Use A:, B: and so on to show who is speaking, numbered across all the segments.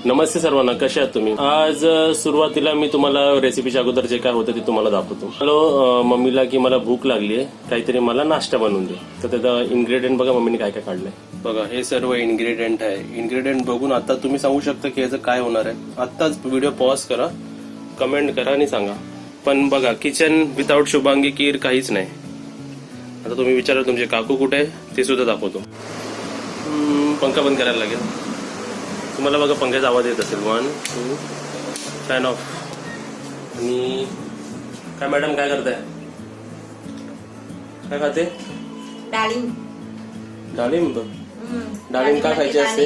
A: नमस्ते सर्वांना, कसे आहात तुम्ही? आज सुरुवातीला मी तुम्हाला रेसिपीच्या अगोदर जे काय होतं ते तुम्हाला दाखवतो. हॅलो मम्मीला की मला भूक लागली आहे, काहीतरी मला नाश्ता बनवून दे. तर त्याचा इन्ग्रेडियंट बघा मम्मीने काय काय काढलंय. बघा हे सर्व इन्ग्रेडियंट आहे. इन्ग्रेडियंट बघून आता तुम्ही सांगू शकता की याचं काय होणार आहे. आत्ताच व्हिडिओ पॉज करा, कमेंट करा आणि सांगा. पण बघा, किचन विदाउट शुभांगी कीर काहीच नाही. आता तुम्ही विचारा तुमचे काकू कुठे आहे ते सुद्धा दाखवतो. पंखा बंद करायला लागेल. तुम्हाला बघा पंख्याचा आवाज येत असेल. 1 2 फॅन ऑफ. आणि काय मॅडम काय करताय? काय खाते?
B: डाळिंब.
A: डाळिंब? डाळिंब का खायची असते?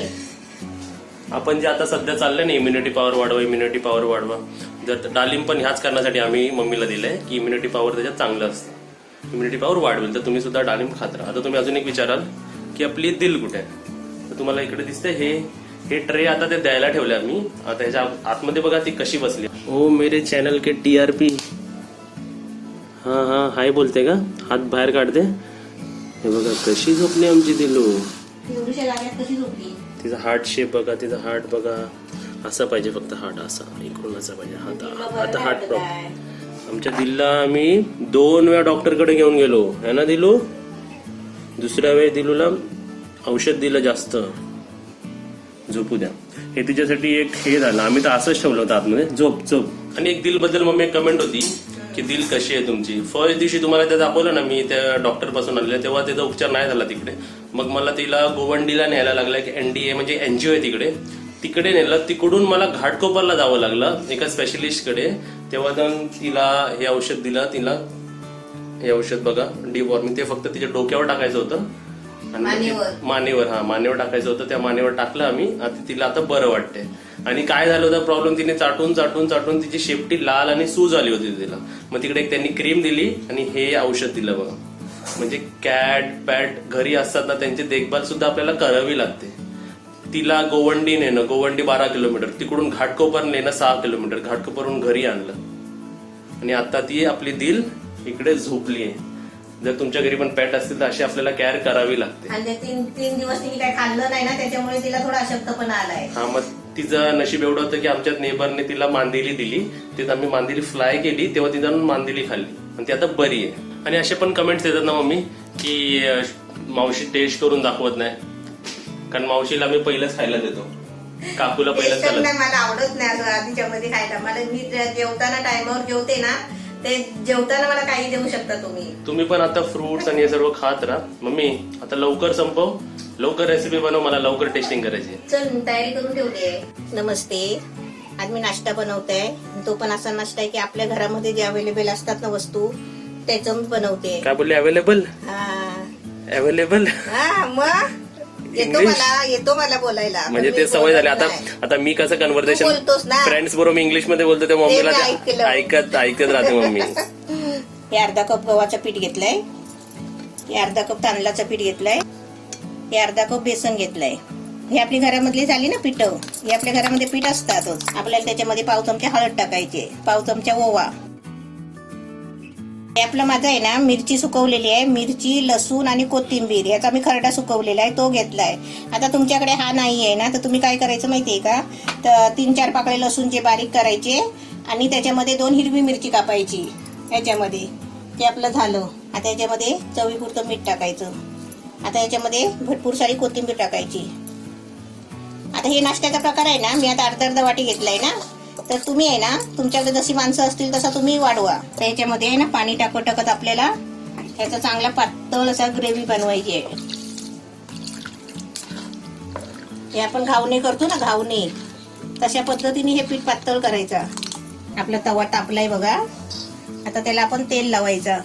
A: आपण जे आता सध्या चाललंय ना, इम्युनिटी पॉवर वाढवा, इम्युनिटी पॉवर वाढवा. जर डाळिंब पण ह्याच कारणासाठी आम्ही मम्मीला दिलंय की इम्युनिटी पॉवर त्याच्यात चांगलं असतं, इम्युनिटी पॉवर वाढवेल. तर तुम्ही सुद्धा डाळिंब खात राहा. आता तुम्ही अजून एक विचाराल की आपली दिल कुठे आहे. तर तुम्हाला इकडे दिसते हे ट्रे आता ते द्यायला ठेवले आम्ही. आता ह्याच्या आतमध्ये बघा ती कशी बसली. ओ मेरे चॅनल के TRP. हा हा हाय बोलते का? हात बाहेर काढते. हे बघा कशी झोपली आमची दिलू. तिचा हार्ट शेप बघा, तिचा हार्ट बघा. असा पाहिजे फक्त हार्ट, असा इकडून असा पाहिजे. आता हार्ट प्रॉब्लेम. आमच्या दिलला आम्ही 2 वेळा डॉक्टरकडे घेऊन गेलो है ना दिलू. दुसऱ्या वेळी दिलूला औषध दिलं जास्त, झोपू द्या. हे तिच्यासाठी एक हे झालं. आम्ही तर असंच ठेवलं होतं आतमध्ये, झोप झोप. आणि एक दिल बद्दल मग एक कमेंट होती की दिल कशी आहे तुमची. फर्स्ट दिवशी तुम्हाला ते दाखवलं ना मी त्या डॉक्टर पासून आलेलं, तेव्हा त्याचा उपचार नाही झाला तिकडे. मग मला तिला गोवंडीला न्यायला लागला की NDA म्हणजे NGO आहे तिकडे नेलं. तिकडून मला घाटकोपरला जावं लागलं एका स्पेशलिस्टकडे. तेव्हा जाऊन तिला हे औषध दिलं. तिला हे औषध बघा डिवॉर्मिंग, ते फक्त तिच्या डोक्यावर टाकायचं होतं आणि मानेवर टाकायचं होतं. त्या मानेवर टाकलं आम्ही. तिला आता बरं वाटतंय. आणि काय झालं होतं प्रॉब्लेम, तिने चाटून तिची शेपटी लाल आणि सूज आली होती तिला. मग तिकडे एक त्यांनी क्रीम दिली आणि हे औषध दिलं बघा. म्हणजे कॅट पॅट घरी असतात ना, त्यांची देखभाल सुद्धा आपल्याला करावी लागते. तिला गोवंडी नेणं, गोवंडी 12 किलोमीटर, तिकडून घाटकोपर नेणं 6 किलोमीटर, घाटकोपरून घरी आणलं. आणि आता ती आपली दिल इकडे झोपली आहे. जर तुमच्या घरी पण पॅट असतील तर अशी आपल्याला केअर करावी लागते.
B: आणि 3 दिवस तिने काही खाल्लं नाही ना, त्याच्यामुळे तिला थोडा अशक्तपणा आलाय.
A: हा, मग तिचं नशीब एवढं होतं की आमच्या नेबरने तिला मांदेली दिली. तिथं आम्ही मांदेली फ्राय केली, तेव्हा ती जाऊन मांदेली खाल्ली आणि ती आता बरी आहे. आणि असे पण कमेंट्स येतात ना मम्मी की मावशी टेस्ट करून दाखवत नाही. कारण मावशीला आम्ही पहिलंच खायला देतो, काकूला पहिलंच खायला.
B: मला आवडत नाही असं आधीच्या मध्ये खायला. मला मी जेवताना टायमावर जेवते ना, ते जेवताना मला काही देऊ शकता तुम्ही
A: पण आता फ्रुट्स आणि हे सर्व खात राहा. मम्मी आता लवकर संपव, लवकर रेसिपी बनव, मला लवकर टेस्टिंग करायची.
B: चल मी तयारी करून ठेवली आहे. नमस्ते. आज मी नाश्ता बनवते. तो पण असा नाश्ता आहे की आपल्या घरामध्ये जे अवेलेबल असतात ना वस्तू, त्याचं मी बनवते.
A: काय बोलले? अवेलेबल? अवेलेबल?
B: हा, मग येतो मला बोलायला.
A: म्हणजे ते सवय झाली. आता मी कसं कन्व्हर्सेशन
B: बोलतोस ना
A: फ्रेंड्स बरोबर इंग्लिश मध्ये बोलतो, ते मम्मीला ऐकत राहते मम्मी.
B: हे अर्धा कप गव्हाचं पीठ घेतलंय, हे अर्धा कप तांदळाचं पीठ घेतलंय, हे अर्धा कप बेसन घेतलंय. हे आपली घरामधली झाली ना पीठ, हे आपल्या घरामध्ये पीठ असतातच. आपल्याला त्याच्यामध्ये पाव चमचा हळद टाकायचे, पाव चमचा ओवा. हे आपलं माझं आहे ना मिरची सुकवलेली आहे, मिरची, लसूण आणि कोथिंबीर याचा मी खरडा सुकवलेला आहे, तो घेतलाय. आता तुमच्याकडे हा नाही आहे ना, तर तुम्ही काय करायचं माहितीये का, तर 3-4 पाकळे लसूणचे बारीक करायचे आणि त्याच्यामध्ये 2 हिरवी मिरची कापायची याच्यामध्ये. ते आपलं झालं. आता याच्यामध्ये चवीपुरतं मीठ टाकायचं. आता याच्यामध्ये भरपूर सारी कोथिंबीर टाकायची. आता हे नाश्त्याचा प्रकार आहे ना, मी आता अर्धा वाटी घेतलाय ना, तर तुम्ही आहे ना तुमच्याकडे जशी माणसं असतील तसा तुम्ही वाढवा. त्याच्यामध्ये आहे ना पाणी टाकत आपल्याला ह्याचा चांगला पातळ असा ग्रेव्ही बनवायची आहे. हे आपण घावणे करतो ना, घावणे, तशा पद्धतीने हे पीठ पातळ करायचा. आपला तवा तापलाय बघा. आता त्याला आपण तेल लावायचं.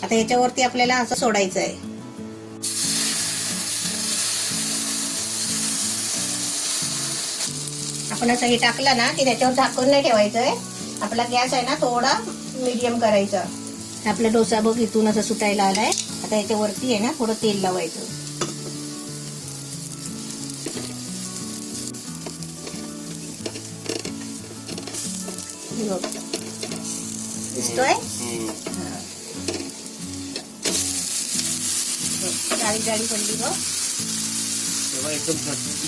B: आता याच्यावरती आपल्याला असं सोडायचं आहे. आपण असं हे टाकलं ना की त्याच्यावर झाकून नाही ठेवायचंय. आपला गॅस आहे ना थोडा मीडियम करायचा. आपला डोसा बघ इथून असं सुटायला आलाय. आता याच्यावरती आहे ना थोडं तेल लावायचं. दिसतोय? जाळी पडली बघ.
A: बघा, एकदम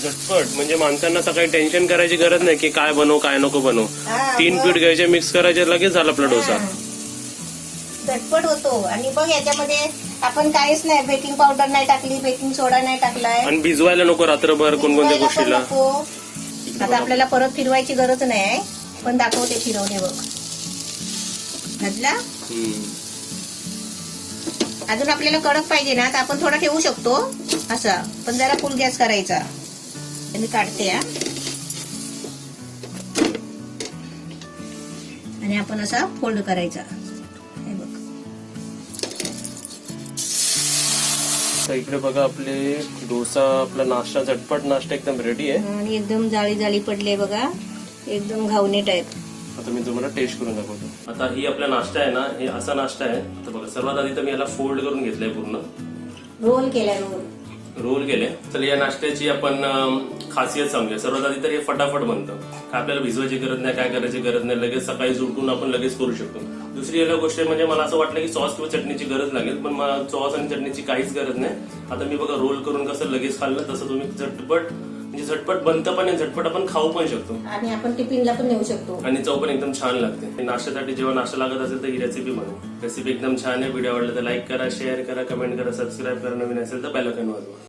A: झटपट. म्हणजे माणसांना सकाळी टेन्शन करायची गरज नाही की काय बनवू काय नको बनवू.
B: हा,
A: 3
B: मग-
A: पीठ घ्यायचे, मिक्स करायचे, लगेच झाला आपला डोसा.
B: हा. झटपट होतो. आणि बघ याच्यामध्ये आपण काहीच नाही, बेकिंग पावडर नाही टाकली, बेकिंग सोडा नाही टाकलाय,
A: आणि भिजवायला नको रात्रभर कोणकोणत्या
B: भिजवायला पण
A: गोष्टीला.
B: नको. आता आपल्याला परत फिरवायची गरज नाही आहे, पण दाखवते फिरवणे बघ. घातला. अजून आपल्याला कडक पाहिजे ना, तर आपण थोडा ठेवू शकतो असा, पण जरा फुल गॅस करायचा. तर मी काढते हा. आणि आपण असा फोल्ड करायचा. हे बघ.
A: तर इकडे बघा आपले डोसा, आपला नाश्ता, झटपट नाश्ता एकदम रेडी आहे.
B: आणि एकदम जाळी जाळी पडले बघा, एकदम घावणे टाईप.
A: आता मी तुम्हाला टेस्ट करून दाखवतो. आता ही आपला नाश्ता आहे ना, हे असा नाश्ता आहे. आता बघा, सर्वात आधी तर मी याला फोल्ड करून घेतलंय, पूर्ण
B: रोल केलाय, रोल
A: केले. तर या नाश्त्याची आपण खासियत सांगूया. सर्वात आधी तर हे फटाफट बनतं. काय आपल्याला भिजवायची गरज नाही, काय करायची गरज नाही, लगेच सकाळी उठून आपण लगेच करू शकतो. दुसरी एक गोष्ट म्हणजे मला असं वाटलं की सॉस किंवा चटणीची गरज लागेल, पण मला सॉस आणि चटणीची काहीच गरज नाही. आता मी बघा रोल करून कसं लगेच खाल्लं, तसं तुम्ही झटपट, म्हणजे झटपट बनतं पण, झटपट आपण खाऊ पण शकतो.
B: आणि आपण टिफिनला पण नेऊ शकतो.
A: आणि चव पण एकदम छान लागते. नाश्त्यासाठी जेव्हा नाश्ता लागत असेल तर ही रेसिपी बनवू. रेसिपी एकदम छान आहे. व्हिडिओ आवडला तर लाईक करा, शेअर करा, कमेंट करा, सबस्क्राईब करा. नवीन असेल तर बेल आयकॉन वाजवा.